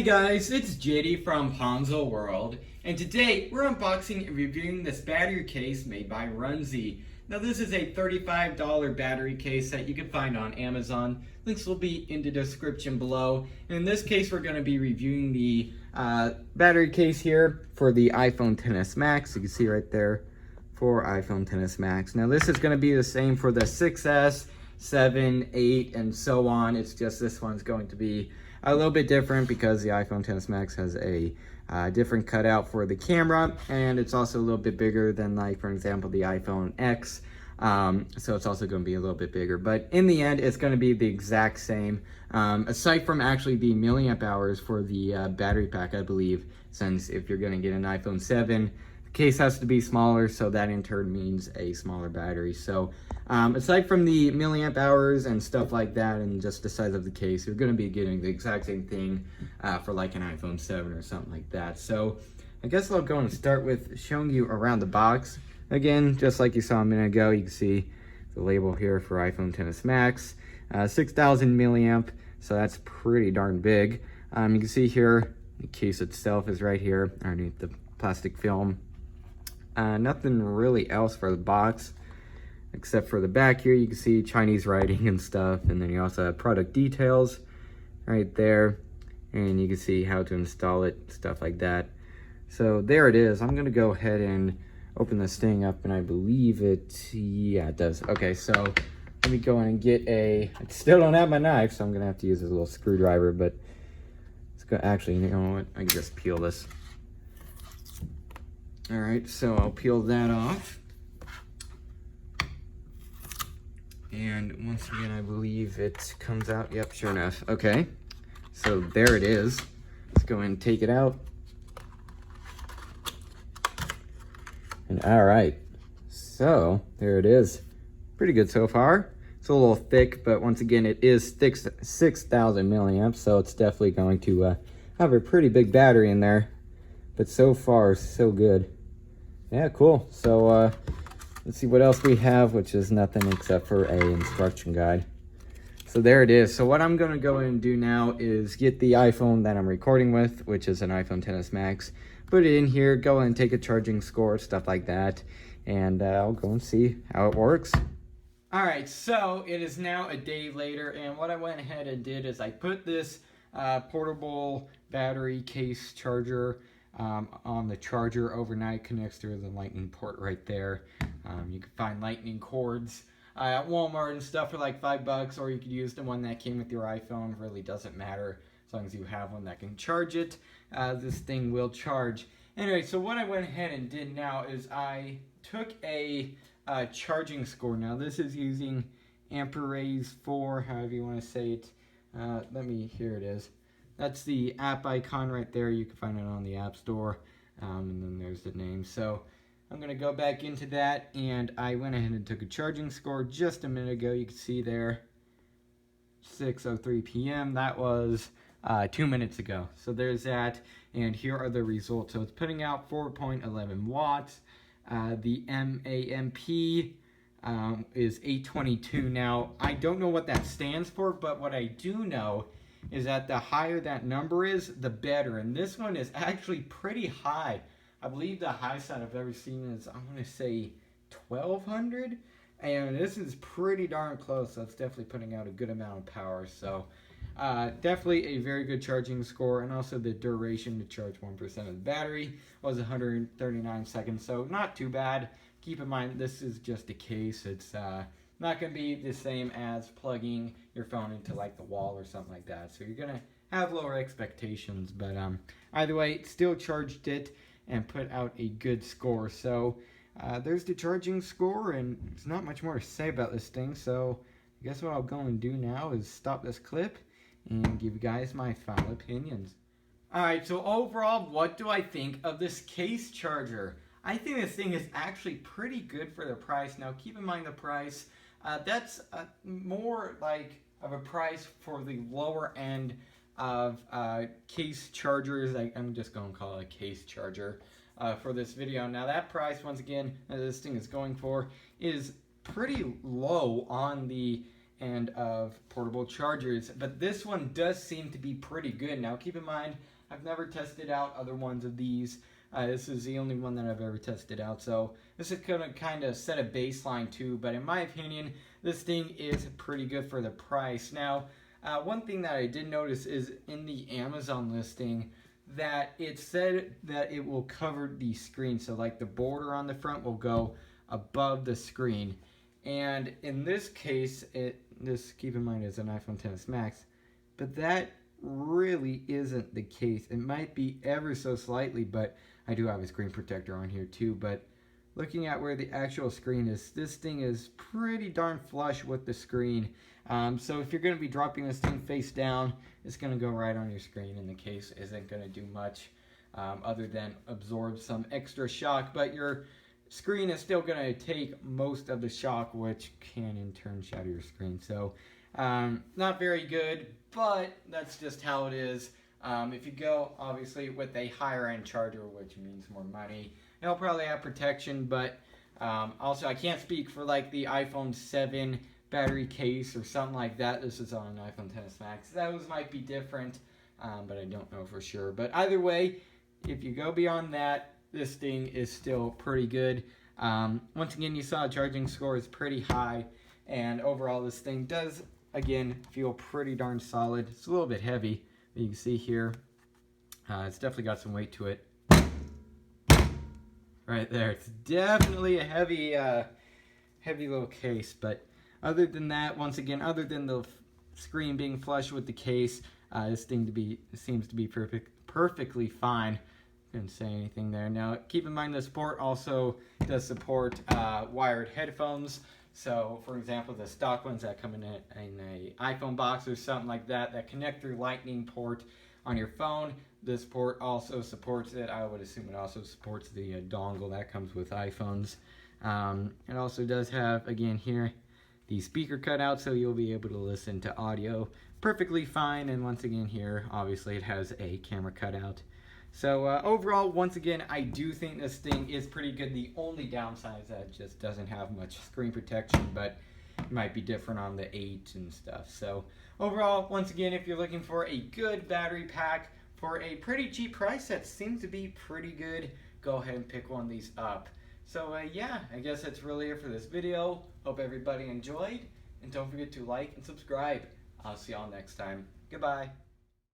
guys, it's JD from Ponzo World, and today we're unboxing and reviewing this battery case made by RUNSY. Now this is a $35 battery case that you can find on Amazon. Links will be in the description below. And in this case we're going to be reviewing the battery case here for the iPhone XS Max. You can see right there for iPhone XS Max. Now this is going to be the same for the 6S, 7, 8, and so on. It's just this one's going to be a little bit different because the iPhone XS Max has a different cutout for the camera, and it's also a little bit bigger than, like, for example, the iPhone X. So it's also going to be a little bit bigger, but in the end it's going to be the exact same, aside from actually the milliamp hours for the battery pack, I believe, since if you're going to get an iPhone 7, the case has to be smaller, so that in turn means a smaller battery. So aside from the milliamp hours and stuff like that, and just the size of the case, you're going to be getting the exact same thing for like an iPhone 7 or something like that. So I guess I'll go and start with showing you around the box. Again, just like you saw a minute ago, you can see the label here for iPhone XS Max, 6,000 milliamp, so that's pretty darn big. You can see here the case itself is right here underneath the plastic film. Nothing really else for the box except for the back here. You can see Chinese writing and stuff, and then you also have product details right there, and you can see how to install it, stuff like that. So there it is. I'm gonna go ahead and open this thing up, and I believe it, yeah, it does. Okay, so let me go in and get I still don't have my knife, so I'm gonna have to use this little screwdriver, but let's go. Actually, you know what, I can just peel this. All right, so I'll peel that off. And once again, I believe it comes out. Yep, sure enough. Okay, so there it is. Let's go ahead and take it out. And all right, so there it is. Pretty good so far. It's a little thick, but once again, it is 6,000 milliamps, so it's definitely going to have a pretty big battery in there. But so far, so good. Yeah, cool. So let's see what else we have, which is nothing except for a instruction guide. So there it is. So what I'm going to go and do now is get the iPhone that I'm recording with, which is an iPhone XS Max, put it in here, go and take a charging score, stuff like that, and I'll go and see how it works. Alright, so it is now a day later, and what I went ahead and did is I put this portable battery case charger on the charger overnight. Connects through the lightning port right there. You can find lightning cords at Walmart and stuff for like $5, or you could use the one that came with your iPhone. Really doesn't matter as long as you have one that can charge it. This thing will charge. Anyway, so what I went ahead and did now is I took a charging score. Now this is using Amperes 4, however you want to say it. Here it is. That's the app icon right there. You can find it on the App Store. And then there's the name. So I'm going to go back into that, and I went ahead and took a charging score just a minute ago. You can see there, 6:03 p.m. That was 2 minutes ago. So there's that, and here are the results. So it's putting out 4.11 watts. The MAMP is 822. Now, I don't know what that stands for, but what I do know is that the higher that number is, the better. And this one is actually pretty high. I believe the highest I've ever seen is, I want to say, 1,200. And this is pretty darn close, so it's definitely putting out a good amount of power. So definitely a very good charging score, and also the duration to charge 1% of the battery was 139 seconds, so not too bad. Keep in mind, this is just a case. It's not going to be the same as plugging your phone into like the wall or something like that, so you're going to have lower expectations, but either way, it still charged it and put out a good score. So there's the charging score, and there's not much more to say about this thing, so I guess what I'll go and do now is stop this clip and give you guys my final opinions. Alright, so overall, what do I think of this case charger? I think this thing is actually pretty good for the price. Now, keep in mind the price. That's more like of a price for the lower end of case chargers. I'm just going to call it a case charger for this video. Now, that price, once again, that this thing is going for is pretty low on the and of portable chargers. But this one does seem to be pretty good. Now keep in mind, I've never tested out other ones of these. This is the only one that I've ever tested out, so this is going to kind of set a baseline too, but in my opinion, this thing is pretty good for the price. Now, one thing that I did notice is in the Amazon listing that it said that it will cover the screen, so like the border on the front will go above the screen. And in this case, this, keep in mind, is an iPhone XS Max, but that really isn't the case. It might be ever so slightly, but I do have a screen protector on here too. But looking at where the actual screen is, this thing is pretty darn flush with the screen. So if you're going to be dropping this thing face down, it's going to go right on your screen, and the case isn't going to do much other than absorb some extra shock. But your screen is still going to take most of the shock, which can in turn shatter your screen. So not very good, but that's just how it is. If you go, obviously, with a higher end charger, which means more money, it'll probably have protection, but also I can't speak for like the iPhone 7 battery case or something like that. This is on an iPhone XS Max. Those might be different, but I don't know for sure. But either way, if you go beyond that, this thing is still pretty good. Once again, you saw charging score is pretty high, and overall this thing does, again, feel pretty darn solid. It's a little bit heavy, but you can see here, it's definitely got some weight to it. Right there, it's definitely a heavy, heavy little case. But other than that, once again, other than the screen being flush with the case, this thing seems to be perfectly fine. Couldn't say anything there. Now, keep in mind the support also does support wired headphones. So, for example, the stock ones that come in an iPhone box or something like that, that connect through Lightning port on your phone, this port also supports it. I would assume it also supports the dongle that comes with iPhones. It also does have, again here, the speaker cutout, so you'll be able to listen to audio perfectly fine. And once again here, obviously it has a camera cutout. So overall, once again, I do think this thing is pretty good. The only downside is that it just doesn't have much screen protection, but it might be different on the 8 and stuff. So overall, once again, if you're looking for a good battery pack for a pretty cheap price that seems to be pretty good, go ahead and pick one of these up. So yeah, I guess that's really it for this video. Hope everybody enjoyed, and don't forget to like and subscribe. I'll see y'all next time. Goodbye.